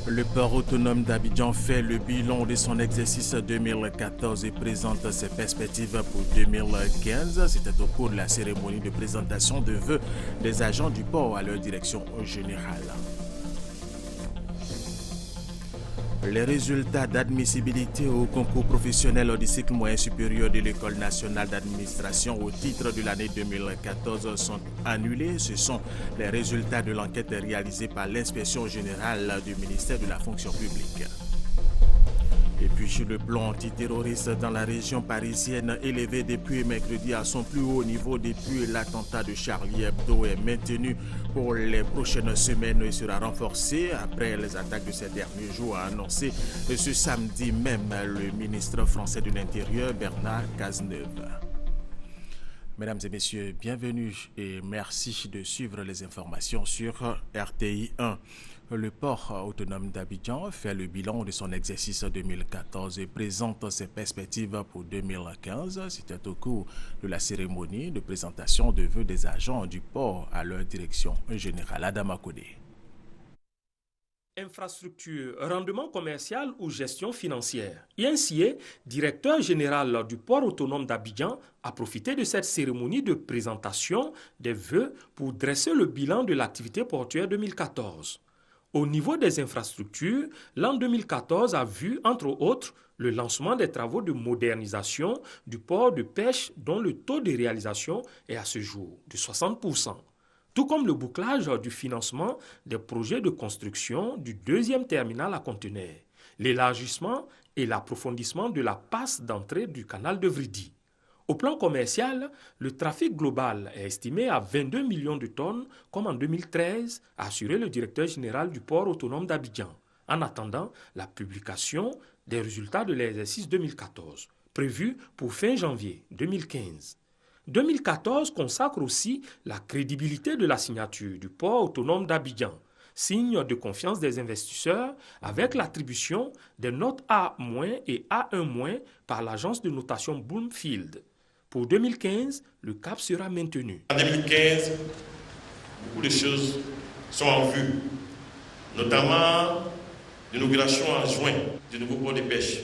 Le port autonome d'Abidjan fait le bilan de son exercice 2014 et présente ses perspectives pour 2015. C'était au cours de la cérémonie de présentation de vœux des agents du port à leur direction générale. Les résultats d'admissibilité au concours professionnel du cycle moyen supérieur de l'École nationale d'administration au titre de l'année 2014 sont annulés. Ce sont les résultats de l'enquête réalisée par l'inspection générale du ministère de la fonction publique. Et puis sur le plan antiterroriste dans la région parisienne, élevé depuis mercredi à son plus haut niveau depuis l'attentat de Charlie Hebdo, est maintenu pour les prochaines semaines et sera renforcé après les attaques de ces derniers jours, a annoncé ce samedi même le ministre français de l'Intérieur Bernard Cazeneuve. Mesdames et messieurs, bienvenue et merci de suivre les informations sur RTI 1. Le port autonome d'Abidjan fait le bilan de son exercice 2014 et présente ses perspectives pour 2015. C'était au cours de la cérémonie de présentation de vœux des agents du port à leur direction générale. Adama Kodé. Infrastructure, rendement commercial ou gestion financière. Yansié, directeur général du port autonome d'Abidjan, a profité de cette cérémonie de présentation des vœux pour dresser le bilan de l'activité portuaire 2014. Au niveau des infrastructures, l'an 2014 a vu, entre autres, le lancement des travaux de modernisation du port de pêche dont le taux de réalisation est à ce jour de 60%, tout comme le bouclage du financement des projets de construction du deuxième terminal à conteneurs, l'élargissement et l'approfondissement de la passe d'entrée du canal de Vridi. Au plan commercial, le trafic global est estimé à 22 millions de tonnes, comme en 2013, a assuré le directeur général du port autonome d'Abidjan, en attendant la publication des résultats de l'exercice 2014, prévu pour fin janvier 2015. 2014 consacre aussi la crédibilité de la signature du port autonome d'Abidjan, signe de confiance des investisseurs avec l'attribution des notes A- et A1- par l'agence de notation Bloomfield. Pour 2015, le cap sera maintenu. En 2015, beaucoup de choses sont en vue, notamment l'inauguration en juin du nouveau port de pêche,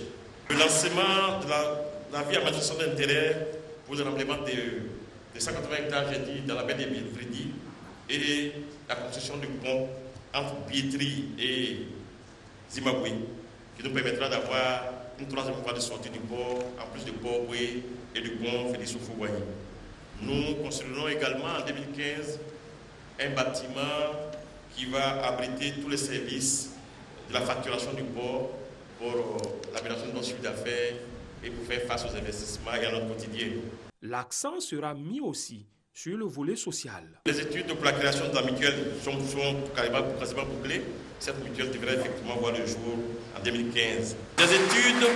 le lancement de la vie à manifestation d'intérêt pour le remplacement de 180 hectares dans la baie de Vridi et la construction du pont entre Biétri et Zimbabwe, qui nous permettra d'avoir une troisième voie de sortie du port, en plus du port Boué et du pont Félix Houphouët-Boigny. Nous construirons également en 2015 un bâtiment qui va abriter tous les services de la facturation du port pour l'amélioration de nos chiffres d'affaires et pour faire face aux investissements et à notre quotidien. L'accent sera mis aussi sur le volet social. Les études pour la création de la mutuelle sont quasiment bouclées. Cette mutuelle devrait effectivement voir le jour en 2015. Les études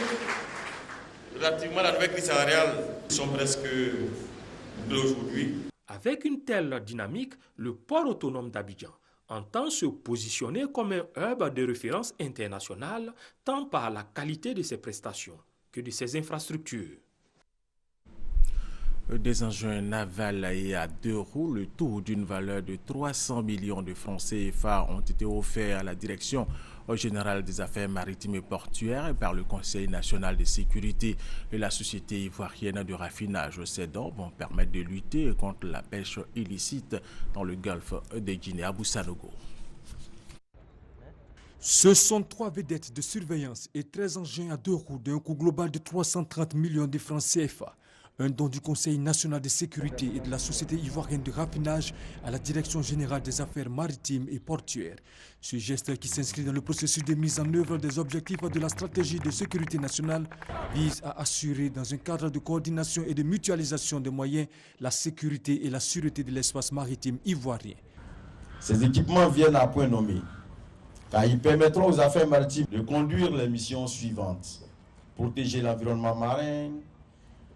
relativement à la nouvelle crise salariale sont presque bouclées aujourd'hui. Avec une telle dynamique, le port autonome d'Abidjan entend se positionner comme un hub de référence internationale, tant par la qualité de ses prestations que de ses infrastructures. Des engins navals et à deux roues, le tout d'une valeur de 300 millions de francs CFA ont été offerts à la Direction générale des affaires maritimes et portuaires par le Conseil national de sécurité et la société ivoirienne de raffinage. Ces dons vont permettre de lutter contre la pêche illicite dans le golfe de Guinée à Boussanogo. Ce sont 3 vedettes de surveillance et 13 engins à deux roues d'un coût global de 330 millions de francs CFA. Un don du Conseil national de sécurité et de la Société ivoirienne de raffinage à la Direction générale des affaires maritimes et portuaires. Ce geste qui s'inscrit dans le processus de mise en œuvre des objectifs de la stratégie de sécurité nationale vise à assurer dans un cadre de coordination et de mutualisation des moyens la sécurité et la sûreté de l'espace maritime ivoirien. Ces équipements viennent à point nommé, car ils permettront aux affaires maritimes de conduire les missions suivantes: protéger l'environnement marin,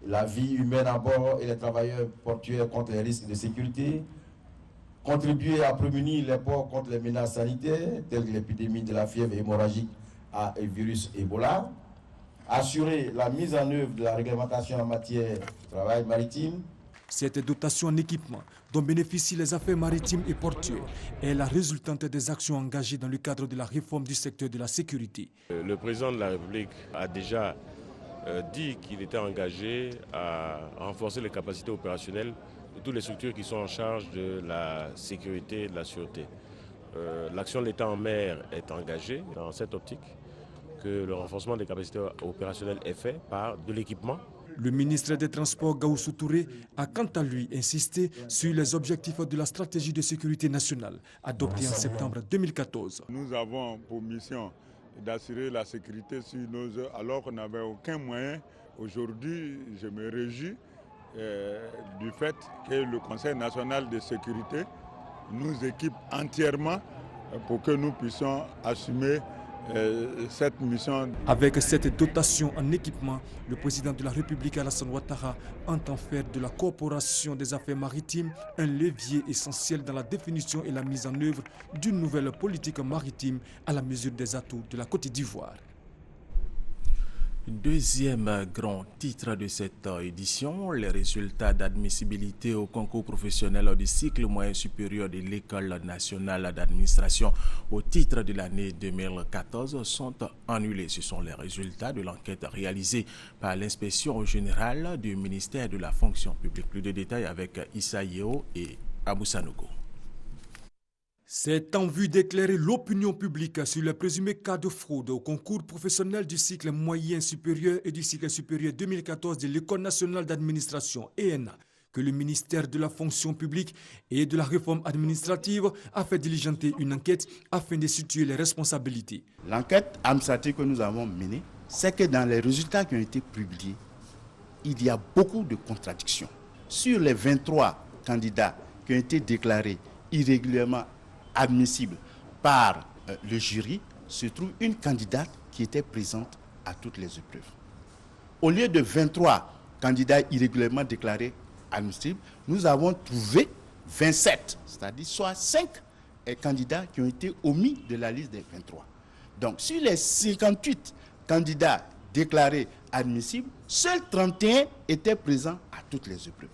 la vie humaine à bord et les travailleurs portuaires contre les risques de sécurité, contribuer à prémunir les ports contre les menaces sanitaires telles que l'épidémie de la fièvre hémorragique et virus Ebola, assurer la mise en œuvre de la réglementation en matière de travail maritime, Cette dotation en équipement dont bénéficient les affaires maritimes et portuaires est la résultante des actions engagées dans le cadre de la réforme du secteur de la sécurité. Le président de la République a déjà dit qu'il était engagé à renforcer les capacités opérationnelles de toutes les structures qui sont en charge de la sécurité et de la sûreté. L'action de l'État en mer est engagée dans cette optique que le renforcement des capacités opérationnelles est fait par de l'équipement. Le ministre des Transports, Gaoussou Touré, a quant à lui insisté sur les objectifs de la stratégie de sécurité nationale adoptée en septembre 2014. Nous avons pour mission d'assurer la sécurité sur nos eaux alors qu'on n'avait aucun moyen. Aujourd'hui, je me réjouis du fait que le Conseil national de sécurité nous équipe entièrement pour que nous puissions assumer cette mission. Avec cette dotation en équipement, le président de la République Alassane Ouattara entend faire de la coopération des affaires maritimes un levier essentiel dans la définition et la mise en œuvre d'une nouvelle politique maritime à la mesure des atouts de la Côte d'Ivoire. Deuxième grand titre de cette édition, les résultats d'admissibilité au concours professionnel du cycle moyen supérieur de l'École nationale d'administration au titre de l'année 2014 sont annulés. Ce sont les résultats de l'enquête réalisée par l'inspection générale du ministère de la fonction publique. Plus de détails avec Issa Yeo et Abou Sanogo. C'est en vue d'éclairer l'opinion publique sur les présumés cas de fraude au concours professionnel du cycle moyen supérieur et du cycle supérieur 2014 de l'École nationale d'administration ENA que le ministère de la fonction publique et de la réforme administrative a fait diligenter une enquête afin de situer les responsabilités. L'enquête administrative que nous avons menée, c'est que dans les résultats qui ont été publiés, il y a beaucoup de contradictions. Sur les 23 candidats qui ont été déclarés irrégulièrement admissible par le jury, se trouve une candidate qui était présente à toutes les épreuves. Au lieu de 23 candidats irrégulièrement déclarés admissibles, nous avons trouvé 27, c'est-à-dire soit 5 candidats qui ont été omis de la liste des 23. Donc, sur les 58 candidats déclarés admissibles, seuls 31 étaient présents à toutes les épreuves.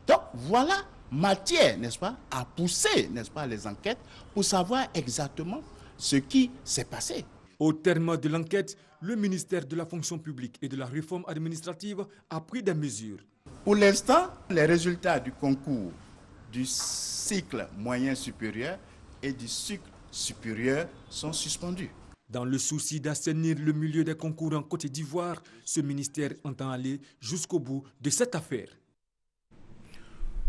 Donc, voilà matière, n'est-ce pas, à pousser, n'est-ce pas, les enquêtes pour savoir exactement ce qui s'est passé. Au terme de l'enquête, le ministère de la fonction publique et de la réforme administrative a pris des mesures. Pour l'instant, les résultats du concours du cycle moyen supérieur et du cycle supérieur sont suspendus. Dans le souci d'assainir le milieu des concours en Côte d'Ivoire, ce ministère entend aller jusqu'au bout de cette affaire.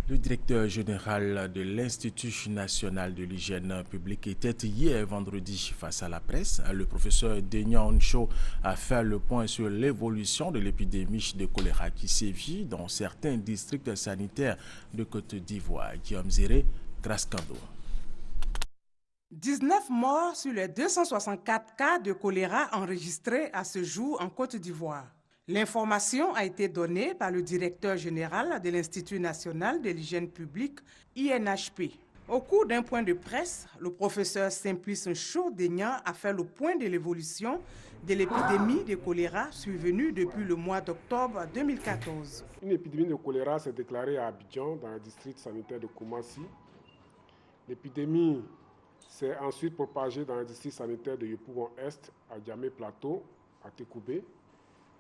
Le directeur général de l'Institut national de l'hygiène publique était hier vendredi face à la presse. Le professeur Denian Oncho a fait le point sur l'évolution de l'épidémie de choléra qui sévit dans certains districts sanitaires de Côte d'Ivoire. Guillaume Zéré, Trascando. 19 morts sur les 264 cas de choléra enregistrés à ce jour en Côte d'Ivoire. L'information a été donnée par le directeur général de l'Institut national de l'hygiène publique, INHP. Au cours d'un point de presse, le professeur Simplice Ncho-Denian a fait le point de l'évolution de l'épidémie de choléra survenue depuis le mois d'octobre 2014. Une épidémie de choléra s'est déclarée à Abidjan, dans le district sanitaire de Koumassi. L'épidémie s'est ensuite propagée dans le district sanitaire de Yopougon-Est, à Djamé Plateau, à Tekoubé,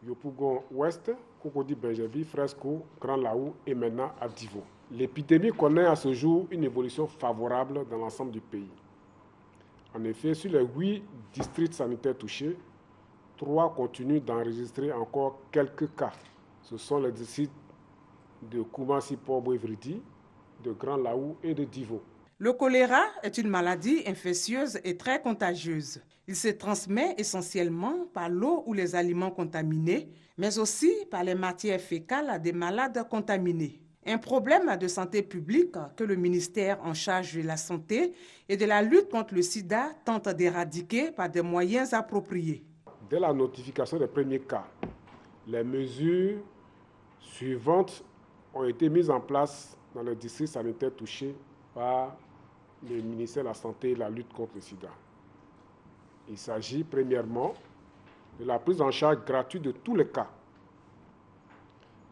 Yopougon-Ouest, Cocody-Benjevi, Fresco, Grand Laou et maintenant à Divo. L'épidémie connaît à ce jour une évolution favorable dans l'ensemble du pays. En effet, sur les 8 districts sanitaires touchés, 3 continuent d'enregistrer encore quelques cas. Ce sont les districts de Koumassi-Port-Bouévridi, de Grand Laou et de Divo. Le choléra est une maladie infectieuse et très contagieuse. Il se transmet essentiellement par l'eau ou les aliments contaminés, mais aussi par les matières fécales des malades contaminés. Un problème de santé publique que le ministère en charge de la santé et de la lutte contre le sida tente d'éradiquer par des moyens appropriés. Dès la notification des premiers cas, les mesures suivantes ont été mises en place dans les districts sanitaires touchés par le ministère de la Santé et de la lutte contre le sida. Il s'agit premièrement de la prise en charge gratuite de tous les cas.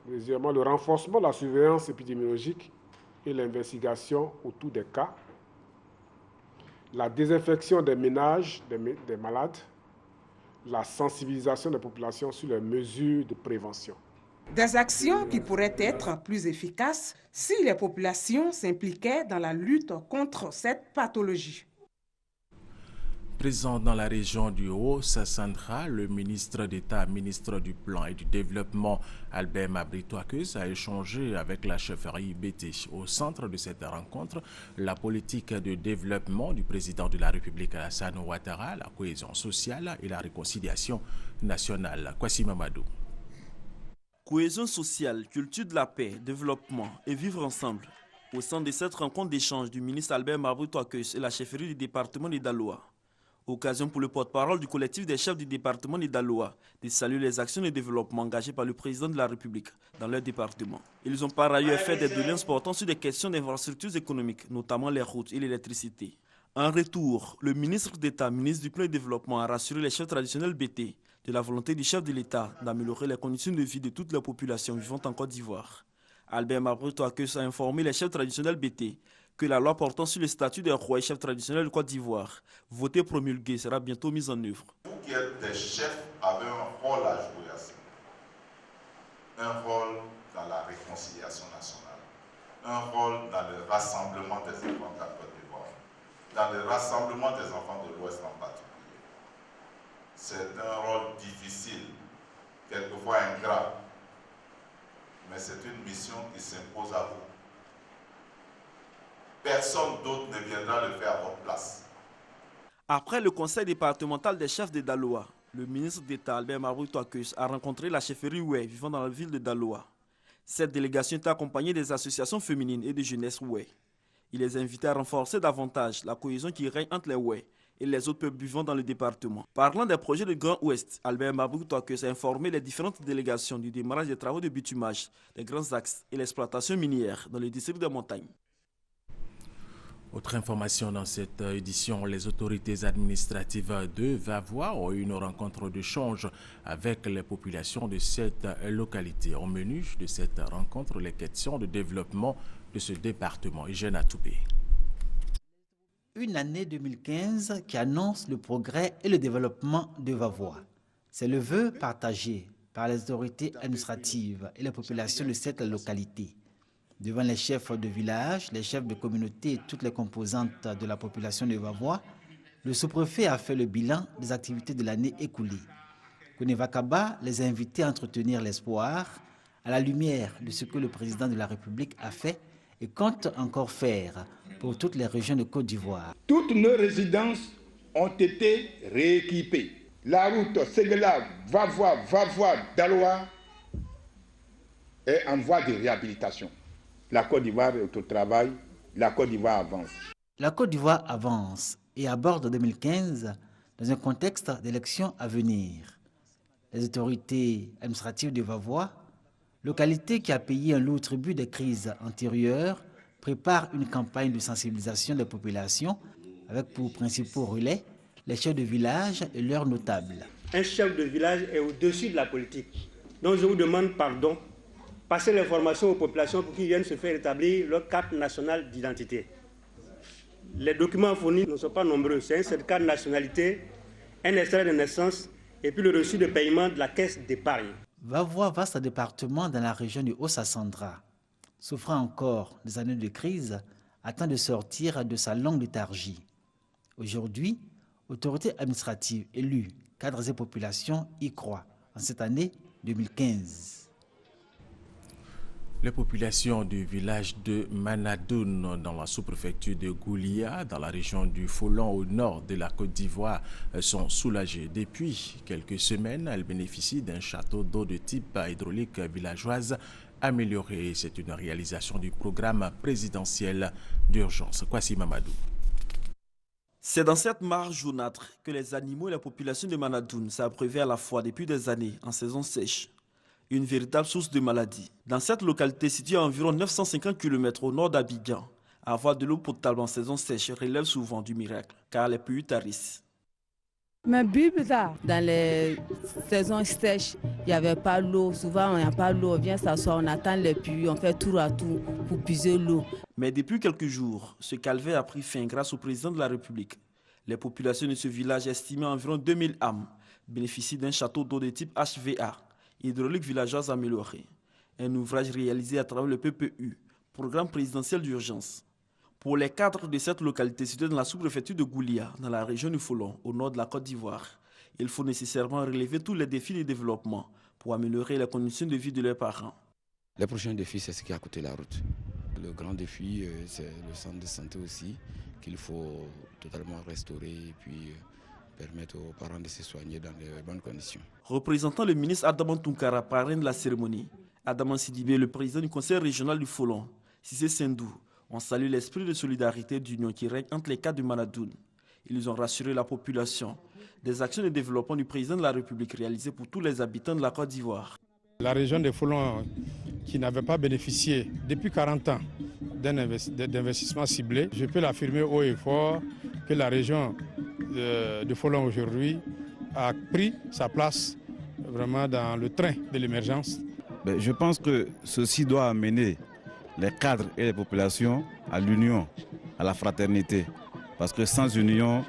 Deuxièmement, le renforcement de la surveillance épidémiologique et l'investigation autour des cas. La désinfection des ménages des malades. La sensibilisation des populations sur les mesures de prévention. Des actions qui pourraient être plus efficaces si les populations s'impliquaient dans la lutte contre cette pathologie. Présent dans la région du Haut-Sassandra, le ministre d'État, ministre du Plan et du Développement, Albert Mabry-Touakeuse, a échangé avec la chefferie BT. Au centre de cette rencontre, la politique de développement du président de la République, Alassane Ouattara, la cohésion sociale et la réconciliation nationale. Kwasi Mamadou. Cohésion sociale, culture de la paix, développement et vivre ensemble. Au centre de cette rencontre d'échange du ministre Albert Mabry-Touakeuse et la chefferie du département de Daloa. Occasion pour le porte-parole du collectif des chefs du département de Daloa de saluer les actions de développement engagées par le président de la République dans leur département. Ils ont par ailleurs fait des doléances portant sur des questions d'infrastructures économiques, notamment les routes et l'électricité. En retour, le ministre d'État, ministre du Plan et du Développement, a rassuré les chefs traditionnels BT de la volonté du chef de l'État d'améliorer les conditions de vie de toute la population vivant en Côte d'Ivoire. Albert Mabry-Touakeuse a informé les chefs traditionnels BT que la loi portant sur le statut des rois et chefs traditionnels de Côte d'Ivoire, votée promulguée, sera bientôt mise en œuvre. Vous qui êtes des chefs avez un rôle à jouer à ça. Un rôle dans la réconciliation nationale. Un rôle dans le rassemblement des enfants de la Côte d'Ivoire. Dans le rassemblement des enfants de l'Ouest en particulier. C'est un rôle difficile, quelquefois ingrat. Mais c'est une mission qui s'impose à vous. Personne d'autre ne viendra le faire à votre place. Après le conseil départemental des chefs de Daloa, le ministre d'État Albert Mabry-Touakeuse a rencontré la chefferie Oué vivant dans la ville de Daloa. Cette délégation est accompagnée des associations féminines et de jeunesse Oué. Il les a invités à renforcer davantage la cohésion qui règne entre les Oué et les autres peuples vivant dans le département. Parlant des projets de Grand Ouest, Albert Mabry-Touakeuse a informé les différentes délégations du démarrage des travaux de bitumage, des grands axes et l'exploitation minière dans le district de montagne. Autre information dans cette édition, les autorités administratives de Vavois ont eu une rencontre d'échange avec les populations de cette localité. Au menu de cette rencontre, les questions de développement de ce département. Eugène Atoubé. Une année 2015 qui annonce le progrès et le développement de Vavois. C'est le vœu partagé par les autorités administratives et les populations de cette localité. Devant les chefs de village, les chefs de communauté et toutes les composantes de la population de Vavois, le sous-préfet a fait le bilan des activités de l'année écoulée. Kouneva-Kaba les a invités à entretenir l'espoir à la lumière de ce que le président de la République a fait et compte encore faire pour toutes les régions de Côte d'Ivoire. Toutes nos résidences ont été rééquipées. La route Séguéla, Vavois, Daloa est en voie de réhabilitation. La Côte d'Ivoire est au travail, la Côte d'Ivoire avance. La Côte d'Ivoire avance et aborde 2015 dans un contexte d'élections à venir. Les autorités administratives de Vavois, localité qui a payé un lourd tribut des crises antérieures, préparent une campagne de sensibilisation des populations avec pour principaux relais les chefs de village et leurs notables. Un chef de village est au-dessus de la politique. Donc je vous demande pardon. Passer l'information aux populations pour qu'ils viennent se faire établir leur carte nationale d'identité. Les documents fournis ne sont pas nombreux. C'est un certificat de nationalité, un extrait de naissance et puis le reçu de paiement de la caisse d'épargne. Vavois, vaste département dans la région du Haut-Sassandra, souffrant encore des années de crise, attend de sortir de sa longue léthargie. Aujourd'hui, autorités administratives, élus, cadres et populations y croient en cette année 2015. Les populations du village de Manadoun dans la sous-préfecture de Goulia, dans la région du Folon au nord de la Côte d'Ivoire, sont soulagées. Depuis quelques semaines, elles bénéficient d'un château d'eau de type hydraulique villageoise amélioré. C'est une réalisation du programme présidentiel d'urgence. Kwasi Mamadou. C'est dans cette mare jaunâtre que les animaux et la population de Manadoun s'abreuvaient à la fois depuis des années en saison sèche. Une véritable source de maladie. Dans cette localité située à environ 950 km au nord d'Abidjan, avoir de l'eau potable en saison sèche relève souvent du miracle, car les pluies tarissent. Mais dans les saisons sèches, il n'y avait pas l'eau. Souvent, on n'a pas l'eau. On vient s'asseoir, on attend les pluies, on fait tour à tour pour puiser l'eau. Mais depuis quelques jours, ce calvaire a pris fin grâce au président de la République. Les populations de ce village, estimées à environ 2000 âmes, bénéficient d'un château d'eau de type HVA, hydraulique villageoise améliorée. Un ouvrage réalisé à travers le PPU, Programme présidentiel d'urgence. Pour les cadres de cette localité située dans la sous-préfecture de Goulia, dans la région du Folon, au nord de la Côte d'Ivoire, il faut nécessairement relever tous les défis de développement pour améliorer les conditions de vie de leurs parents. Les prochains défis, c'est ce qui est à côté de la route. Le grand défi, c'est le centre de santé aussi, qu'il faut totalement restaurer et puis permettre aux parents de se soigner dans de bonnes conditions. Représentant le ministre Adaman Tunkara, parrain de la cérémonie, Adaman Sidibé, le président du conseil régional du Folon, Cissé Sendou, on salue l'esprit de solidarité et d'union qui règne entre les cas de Manadoun. Ils ont rassuré la population des actions de développement du président de la République réalisées pour tous les habitants de la Côte d'Ivoire. La région des Folon, qui n'avait pas bénéficié depuis 40 ans d'investissements ciblés, je peux l'affirmer haut et fort que la région de Folon aujourd'hui a pris sa place vraiment dans le train de l'émergence. Je pense que ceci doit amener les cadres et les populations à l'union, à la fraternité. Parce que sans union,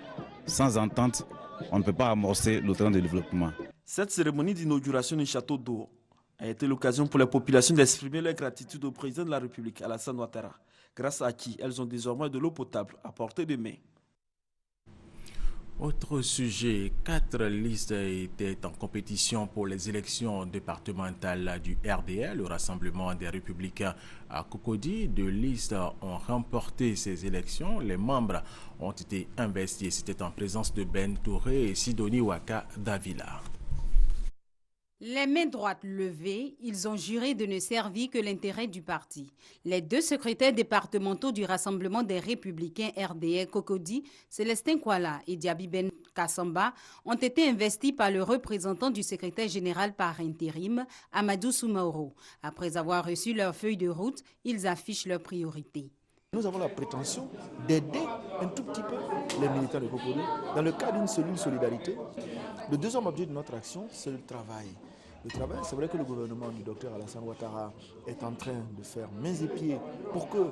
sans entente, on ne peut pas amorcer le train de développement. Cette cérémonie d'inauguration du château d'eau a été l'occasion pour les populations d'exprimer leur gratitude au président de la République, Alassane Ouattara, grâce à qui elles ont désormais de l'eau potable à portée de main. Autre sujet, 4 listes étaient en compétition pour les élections départementales du RDA, le Rassemblement des Républicains à Cocody. 2 listes ont remporté ces élections. Les membres ont été investis. C'était en présence de Ben Touré et Sidonie Waka Davila. Les mains droites levées, ils ont juré de ne servir que l'intérêt du parti. Les 2 secrétaires départementaux du Rassemblement des Républicains RDA Cocody, Célestin Kouala et Diaby Ben Kassamba, ont été investis par le représentant du secrétaire général par intérim, Amadou Soumaoro. Après avoir reçu leur feuille de route, ils affichent leurs priorités. Nous avons la prétention d'aider un tout petit peu les militants de Cocody dans le cadre d'une cellule solidarité. Le deuxième objet de notre action, c'est le travail. Le travail, c'est vrai que le gouvernement du docteur Alassane Ouattara est en train de faire mains et pieds pour que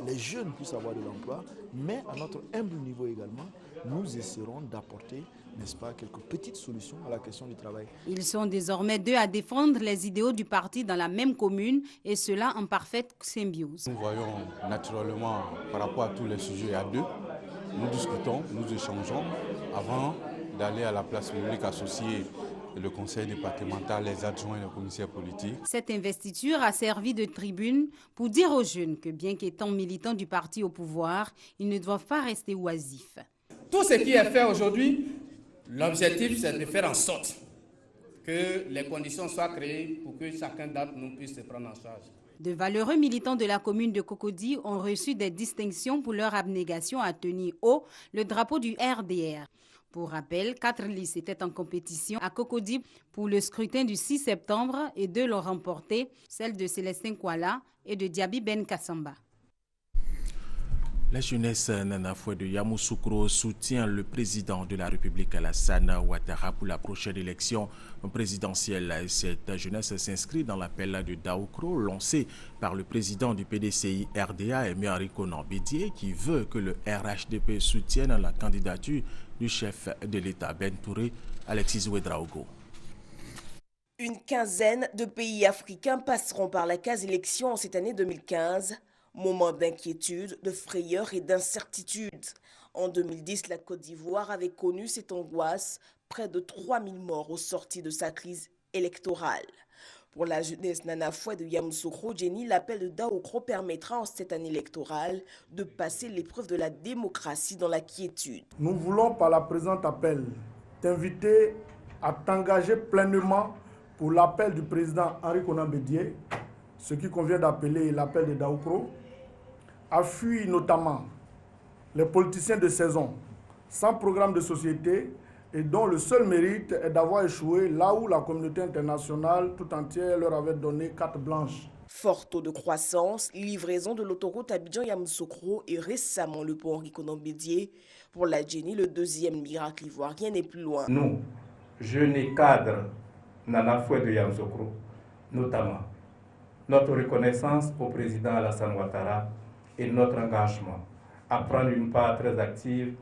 les jeunes puissent avoir de l'emploi, mais à notre humble niveau également, nous essaierons d'apporter, n'est-ce pas, quelques petites solutions à la question du travail. Ils sont désormais 2 à défendre les idéaux du parti dans la même commune, et cela en parfaite symbiose. Nous voyons naturellement, par rapport à tous les sujets à 2, nous discutons, nous échangeons avant d'aller à la place publique associée le conseil départemental, les adjoints et les commissaires politiques. Cette investiture a servi de tribune pour dire aux jeunes que bien qu'étant militants du parti au pouvoir, ils ne doivent pas rester oisifs. Tout ce qui est fait aujourd'hui, l'objectif c'est de faire en sorte que les conditions soient créées pour que chacun d'entre nous puisse se prendre en charge. De valeureux militants de la commune de Cocody ont reçu des distinctions pour leur abnégation à tenir haut le drapeau du RDR. Pour rappel, 4 listes étaient en compétition à Cocody pour le scrutin du 6 septembre et 2 l'ont remporté, celle de Célestin Kouala et de Diaby Ben Kassamba. La jeunesse Nanafoué de Yamoussoukro soutient le président de la République Alassane Ouattara pour la prochaine élection présidentielle. Cette jeunesse s'inscrit dans l'appel de Daoukro lancé par le président du PDCI RDA, Emery Konan Bédié, qui veut que le RHDP soutienne la candidature du chef de l'État, Ben Touré, Alexis Ouedraogo. Une quinzaine de pays africains passeront par la case élection en cette année 2015. Moment d'inquiétude, de frayeur et d'incertitude. En 2010, la Côte d'Ivoire avait connu cette angoisse, près de 3000 morts au sorti de sa crise électorale. Pour la jeunesse Nanafoué de Yamoussoukro, Jenny, l'appel de Daoukro permettra en cette année électorale de passer l'épreuve de la démocratie dans la quiétude. Nous voulons par la présente appel t'inviter à t'engager pleinement pour l'appel du président Henri Konan Bédié, ce qui convient d'appeler l'appel de Daoukro, à fuir notamment les politiciens de saison sans programme de société et dont le seul mérite est d'avoir échoué là où la communauté internationale tout entière leur avait donné carte blanche. Fort taux de croissance, livraison de l'autoroute Abidjan-Yamoussoukro et récemment le pont Henri Konan Bédié. Pour la Jenny, le deuxième miracle ivoirien n'est plus loin. Nous, jeunes et cadres Nana Foué de Yamoussoukro, notamment, notre reconnaissance au président Alassane Ouattara et notre engagement à prendre une part très active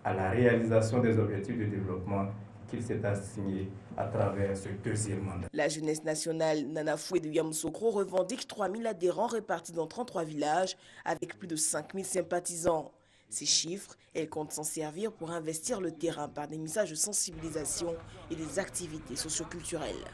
à la réalisation des objectifs de développement qu'il s'est assigné à travers ce deuxième mandat. La jeunesse nationale Nana Foué de Yamoussoukro revendique 3000 adhérents répartis dans 33 villages avec plus de 5000 sympathisants. Ces chiffres, elle compte s'en servir pour investir le terrain par des messages de sensibilisation et des activités socioculturelles.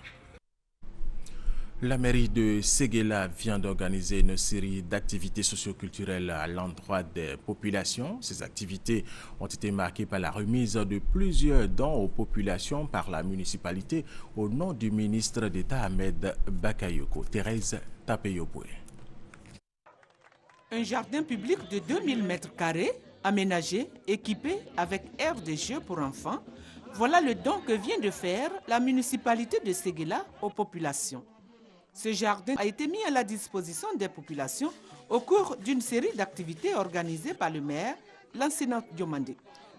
La mairie de Séguéla vient d'organiser une série d'activités socioculturelles à l'endroit des populations. Ces activités ont été marquées par la remise de plusieurs dons aux populations par la municipalité au nom du ministre d'État Ahmed Bakayoko. Thérèse Tapeyoboué. Un jardin public de 2000 m², aménagé, équipé avec aire de jeu pour enfants, voilà le don que vient de faire la municipalité de Séguéla aux populations. Ce jardin a été mis à la disposition des populations au cours d'une série d'activités organisées par le maire, l'enseignant Diomandé.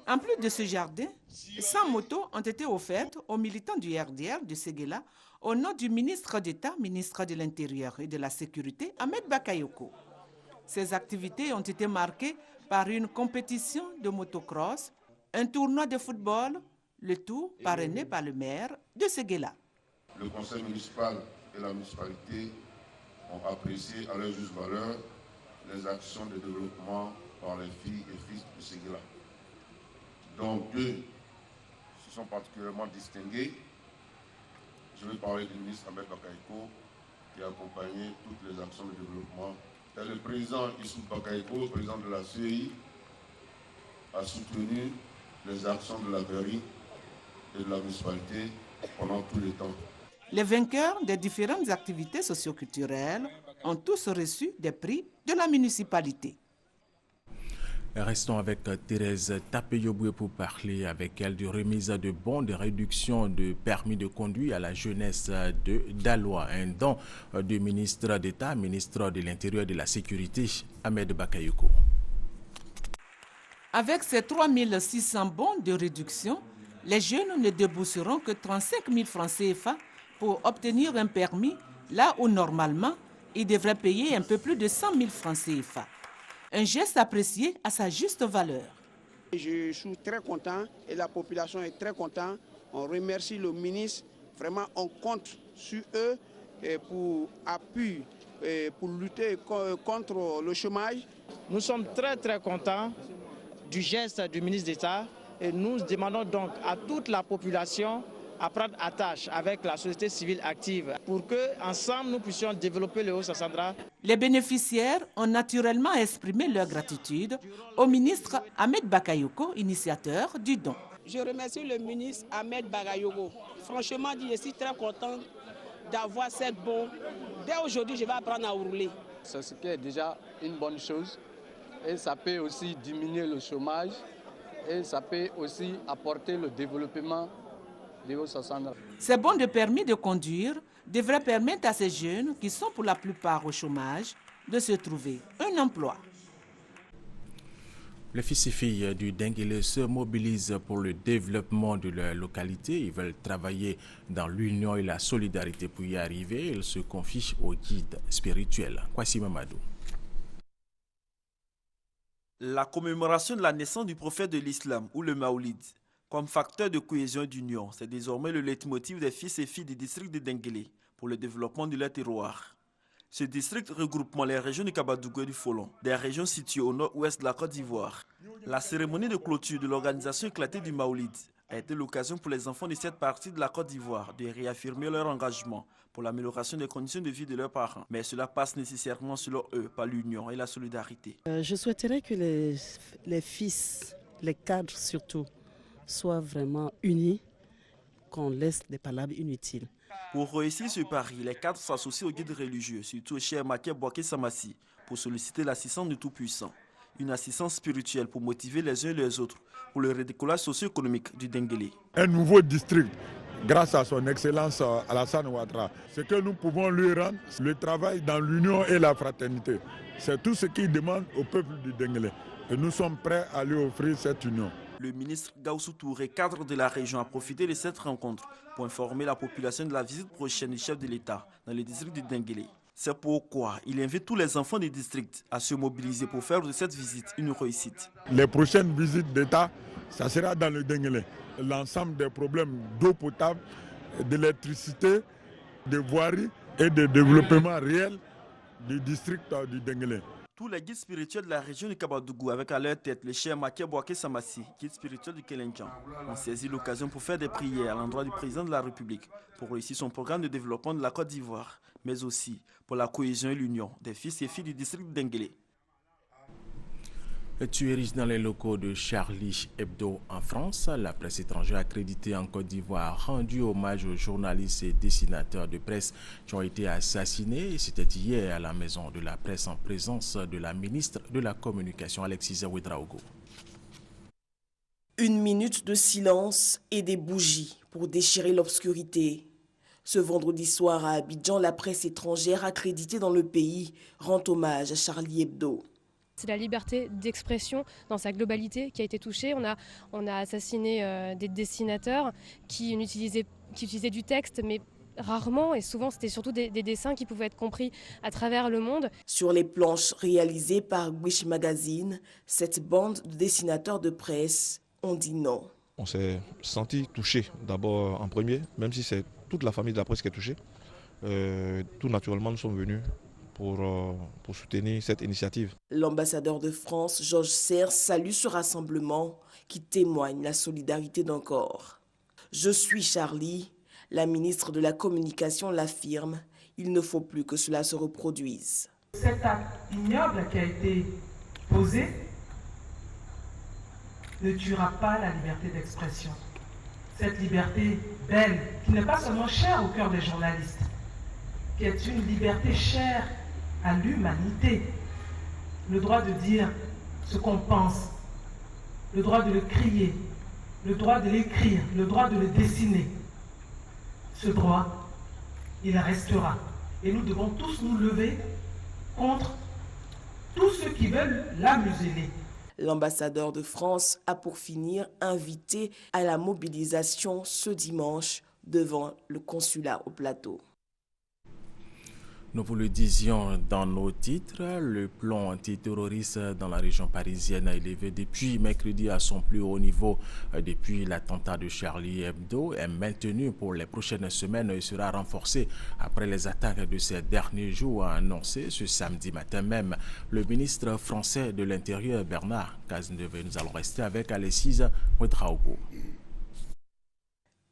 En plus de ce jardin, 100 motos ont été offertes aux militants du RDR de Séguéla au nom du ministre d'État, ministre de l'Intérieur et de la Sécurité, Ahmed Bakayoko. Ces activités ont été marquées par une compétition de motocross, un tournoi de football, le tout parrainé par le maire de Séguéla. Le conseil municipal et la municipalité ont apprécié à leur juste valeur les actions de développement par les filles et fils de Séguéla. Donc deux se sont particulièrement distingués. Je vais parler du ministre Ahmed Bakayoko qui a accompagné toutes les actions de développement. Et le président Issou Bakayoko, le président de la CEI, a soutenu les actions de la mairie et de la municipalité pendant tout le temps. Les vainqueurs des différentes activités socioculturelles ont tous reçu des prix de la municipalité. Restons avec Thérèse Tapeyoboué pour parler avec elle de remise de bons de réduction de permis de conduire à la jeunesse de Daloa. Un don du ministre d'État, ministre de l'Intérieur et de la Sécurité, Ahmed Bakayoko. Avec ces 3600 bons de réduction, les jeunes ne débourseront que 35 000 francs CFA pour obtenir un permis, là où normalement, ils devraient payer un peu plus de 100 000 francs CFA. Un geste apprécié à sa juste valeur. Je suis très content et la population est très contente. On remercie le ministre. Vraiment, on compte sur eux pour appui, pour lutter contre le chômage. Nous sommes très contents du geste du ministre d'État et nous demandons donc à toute la population à prendre attache avec la société civile active pour que ensemble nous puissions développer le Haut-Sassandra. Les bénéficiaires ont naturellement exprimé leur gratitude au ministre Ahmed Bakayoko, initiateur du don. Je remercie le ministre Ahmed Bakayoko. Franchement, je suis très content d'avoir cette bon. Dès aujourd'hui, je vais apprendre à rouler. C'est ce qui est déjà une bonne chose et ça peut aussi diminuer le chômage et ça peut aussi apporter le développement. Ces bons de permis de conduire devraient permettre à ces jeunes qui sont pour la plupart au chômage de se trouver un emploi. Les fils et filles du Denguélé se mobilisent pour le développement de leur localité. Ils veulent travailler dans l'union et la solidarité pour y arriver. Ils se confient au guide spirituel. Kwasi Mamadou. La commémoration de la naissance du prophète de l'islam, ou le Maoulid, comme facteur de cohésion et d'union, c'est désormais le leitmotiv des fils et filles du district de Denguélé pour le développement de leur terroir. Ce district regroupement les régions du Kabadougou et du Folon, des régions situées au nord-ouest de la Côte d'Ivoire. La cérémonie de clôture de l'organisation éclatée du Maoulid a été l'occasion pour les enfants de cette partie de la Côte d'Ivoire de réaffirmer leur engagement pour l'amélioration des conditions de vie de leurs parents. Mais cela passe nécessairement selon eux par l'union et la solidarité. Je souhaiterais que les fils, les cadres surtout, soient vraiment unis, qu'on laisse des palabres inutiles. Pour réussir ce pari, les cadres s'associent aux guides religieux, surtout au cher Maké Boaké Samassi, pour solliciter l'assistance du Tout-Puissant. Une assistance spirituelle pour motiver les uns et les autres pour le redécollage socio-économique du Denguélé. Un nouveau district grâce à son excellence Alassane Ouattara. Ce que nous pouvons lui rendre, c'est le travail dans l'union et la fraternité. C'est tout ce qu'il demande au peuple du Denguélé. Et nous sommes prêts à lui offrir cette union. Le ministre Gaussou Touré, cadre de la région, a profité de cette rencontre pour informer la population de la visite prochaine du chef de l'État dans le district du Denguélé. C'est pourquoi il invite tous les enfants du district à se mobiliser pour faire de cette visite une réussite. Les prochaines visites d'État, ça sera dans le Denguélé. L'ensemble des problèmes d'eau potable, d'électricité, de voirie et de développement réel du district du Denguélé. Tous les guides spirituels de la région du Kabadougou, avec à leur tête le cher Maké Bouaké Samassi, guide spirituel du Kelenjan, ont saisi l'occasion pour faire des prières à l'endroit du président de la République pour réussir son programme de développement de la Côte d'Ivoire, mais aussi pour la cohésion et l'union des fils et filles du district d'Enguélé. Tuerie dans les locaux de Charlie Hebdo en France, la presse étrangère accréditée en Côte d'Ivoire a rendu hommage aux journalistes et dessinateurs de presse qui ont été assassinés. C'était hier à la maison de la presse en présence de la ministre de la Communication, Alexis Ouedraogo. Une minute de silence et des bougies pour déchirer l'obscurité. Ce vendredi soir à Abidjan, la presse étrangère accréditée dans le pays rend hommage à Charlie Hebdo. C'est la liberté d'expression dans sa globalité qui a été touchée. On a assassiné des dessinateurs qui utilisaient du texte, mais rarement, et souvent c'était surtout des dessins qui pouvaient être compris à travers le monde. Sur les planches réalisées par Wish Magazine, cette bande de dessinateurs de presse ont dit non. On s'est senti touché d'abord en premier, même si c'est toute la famille de la presse qui est touchée. Tout naturellement, nous sommes venus pour soutenir cette initiative. L'ambassadeur de France, Georges Serres, salue ce rassemblement qui témoigne la solidarité d'un corps. Je suis Charlie, la ministre de la Communication l'affirme, il ne faut plus que cela se reproduise. Cet acte ignoble qui a été posé ne tuera pas la liberté d'expression. Cette liberté belle, qui n'est pas seulement chère au cœur des journalistes, qui est une liberté chère à l'humanité. Le droit de dire ce qu'on pense, le droit de le crier, le droit de l'écrire, le droit de le dessiner. Ce droit, il restera. Et nous devons tous nous lever contre tous ceux qui veulent la museler. L'ambassadeur de France a pour finir invité à la mobilisation ce dimanche devant le consulat au plateau. Nous vous le disions dans nos titres, le plan antiterroriste dans la région parisienne a élevé depuis mercredi à son plus haut niveau depuis l'attentat de Charlie Hebdo, est maintenu pour les prochaines semaines et sera renforcé après les attaques de ces derniers jours, a annoncé ce samedi matin même le ministre français de l'Intérieur Bernard Cazeneuve. Nous allons rester avec Alexis Ouedraogo.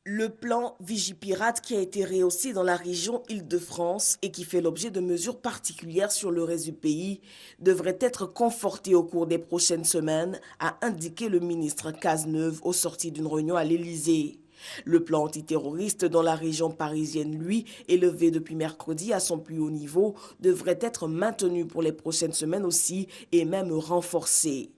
Le plan Vigipirate qui a été rehaussé dans la région Île-de-France et qui fait l'objet de mesures particulières sur le reste du pays devrait être conforté au cours des prochaines semaines, a indiqué le ministre Cazeneuve au sortir d'une réunion à l'Élysée. Le plan antiterroriste dans la région parisienne, lui, élevé depuis mercredi à son plus haut niveau, devrait être maintenu pour les prochaines semaines aussi et même renforcé.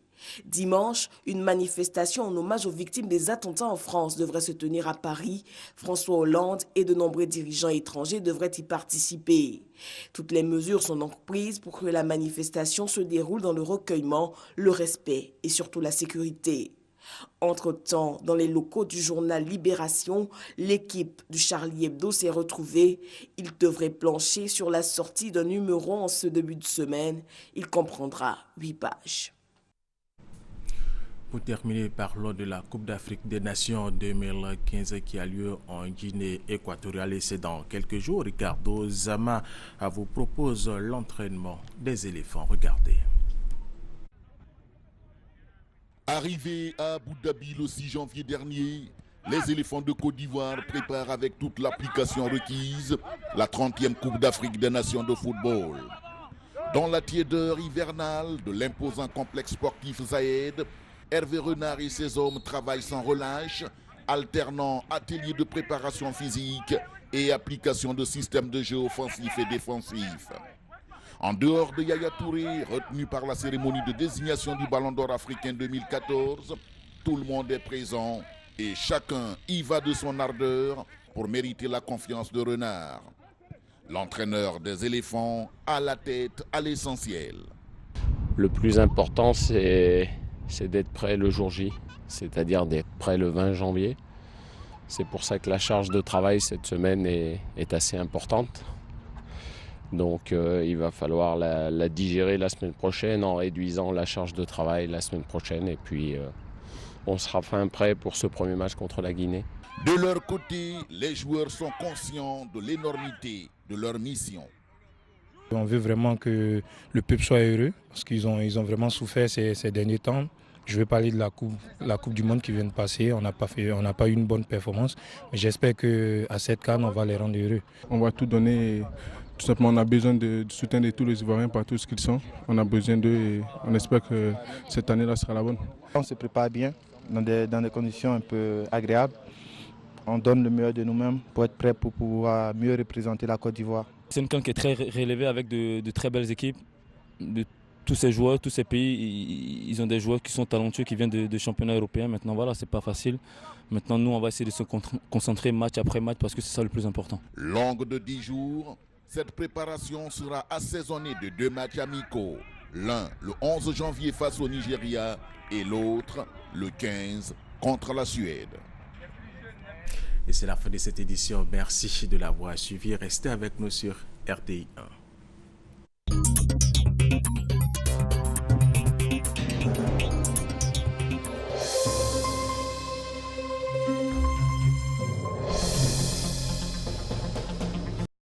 Dimanche, une manifestation en hommage aux victimes des attentats en France devrait se tenir à Paris. François Hollande et de nombreux dirigeants étrangers devraient y participer. Toutes les mesures sont donc prises pour que la manifestation se déroule dans le recueillement, le respect et surtout la sécurité. Entre-temps, dans les locaux du journal Libération, l'équipe du Charlie Hebdo s'est retrouvée. Il devrait plancher sur la sortie d'un numéro en ce début de semaine. Il comprendra 8 pages. Pour terminer, parlons de la Coupe d'Afrique des Nations 2015 qui a lieu en Guinée équatoriale et c'est dans quelques jours. Ricardo Zama vous propose l'entraînement des éléphants. Regardez. Arrivé à Abu Dhabi le 6 janvier dernier, les éléphants de Côte d'Ivoire préparent avec toute l'application requise la 30e Coupe d'Afrique des Nations de football. Dans la tiédeur hivernale de l'imposant complexe sportif Zayed, Hervé Renard et ses hommes travaillent sans relâche, alternant ateliers de préparation physique et application de systèmes de jeu offensifs et défensifs. En dehors de Yaya Touré, retenu par la cérémonie de désignation du Ballon d'Or africain 2014, tout le monde est présent Et chacun y va de son ardeur pour mériter la confiance de Renard. L'entraîneur des éléphants a la tête à l'essentiel. Le plus important, c'est d'être prêt le jour J, c'est-à-dire d'être prêt le 20 janvier. C'est pour ça que la charge de travail cette semaine est assez importante. Donc il va falloir la digérer la semaine prochaine en réduisant la charge de travail la semaine prochaine. Et puis on sera fin prêt pour ce premier match contre la Guinée. De leur côté, les joueurs sont conscients de l'énormité de leur mission. On veut vraiment que le peuple soit heureux parce qu'ils ont vraiment souffert ces derniers temps. Je veux parler de la coupe du Monde qui vient de passer. On n'a pas eu une bonne performance, mais j'espère qu'à cette CAN, on va les rendre heureux. On va tout donner. Tout simplement, on a besoin du soutien de tous les Ivoiriens partout ce qu'ils sont. On a besoin d'eux et on espère que cette année-là sera la bonne. On se prépare bien, dans des conditions un peu agréables. On donne le meilleur de nous-mêmes pour être prêt pour pouvoir mieux représenter la Côte d'Ivoire. C'est une CAN qui est très relevée avec de très belles équipes. De tous ces joueurs, tous ces pays, ils ont des joueurs qui sont talentueux, qui viennent de championnats européens. Maintenant, voilà, c'est pas facile. Maintenant, nous, on va essayer de se concentrer match après match parce que c'est ça le plus important. Longue de 10 jours, cette préparation sera assaisonnée de 2 matchs amicaux. L'un le 11 janvier face au Nigeria et l'autre le 15 contre la Suède. Et c'est la fin de cette édition. Merci de l'avoir suivi. Restez avec nous sur RTI 1.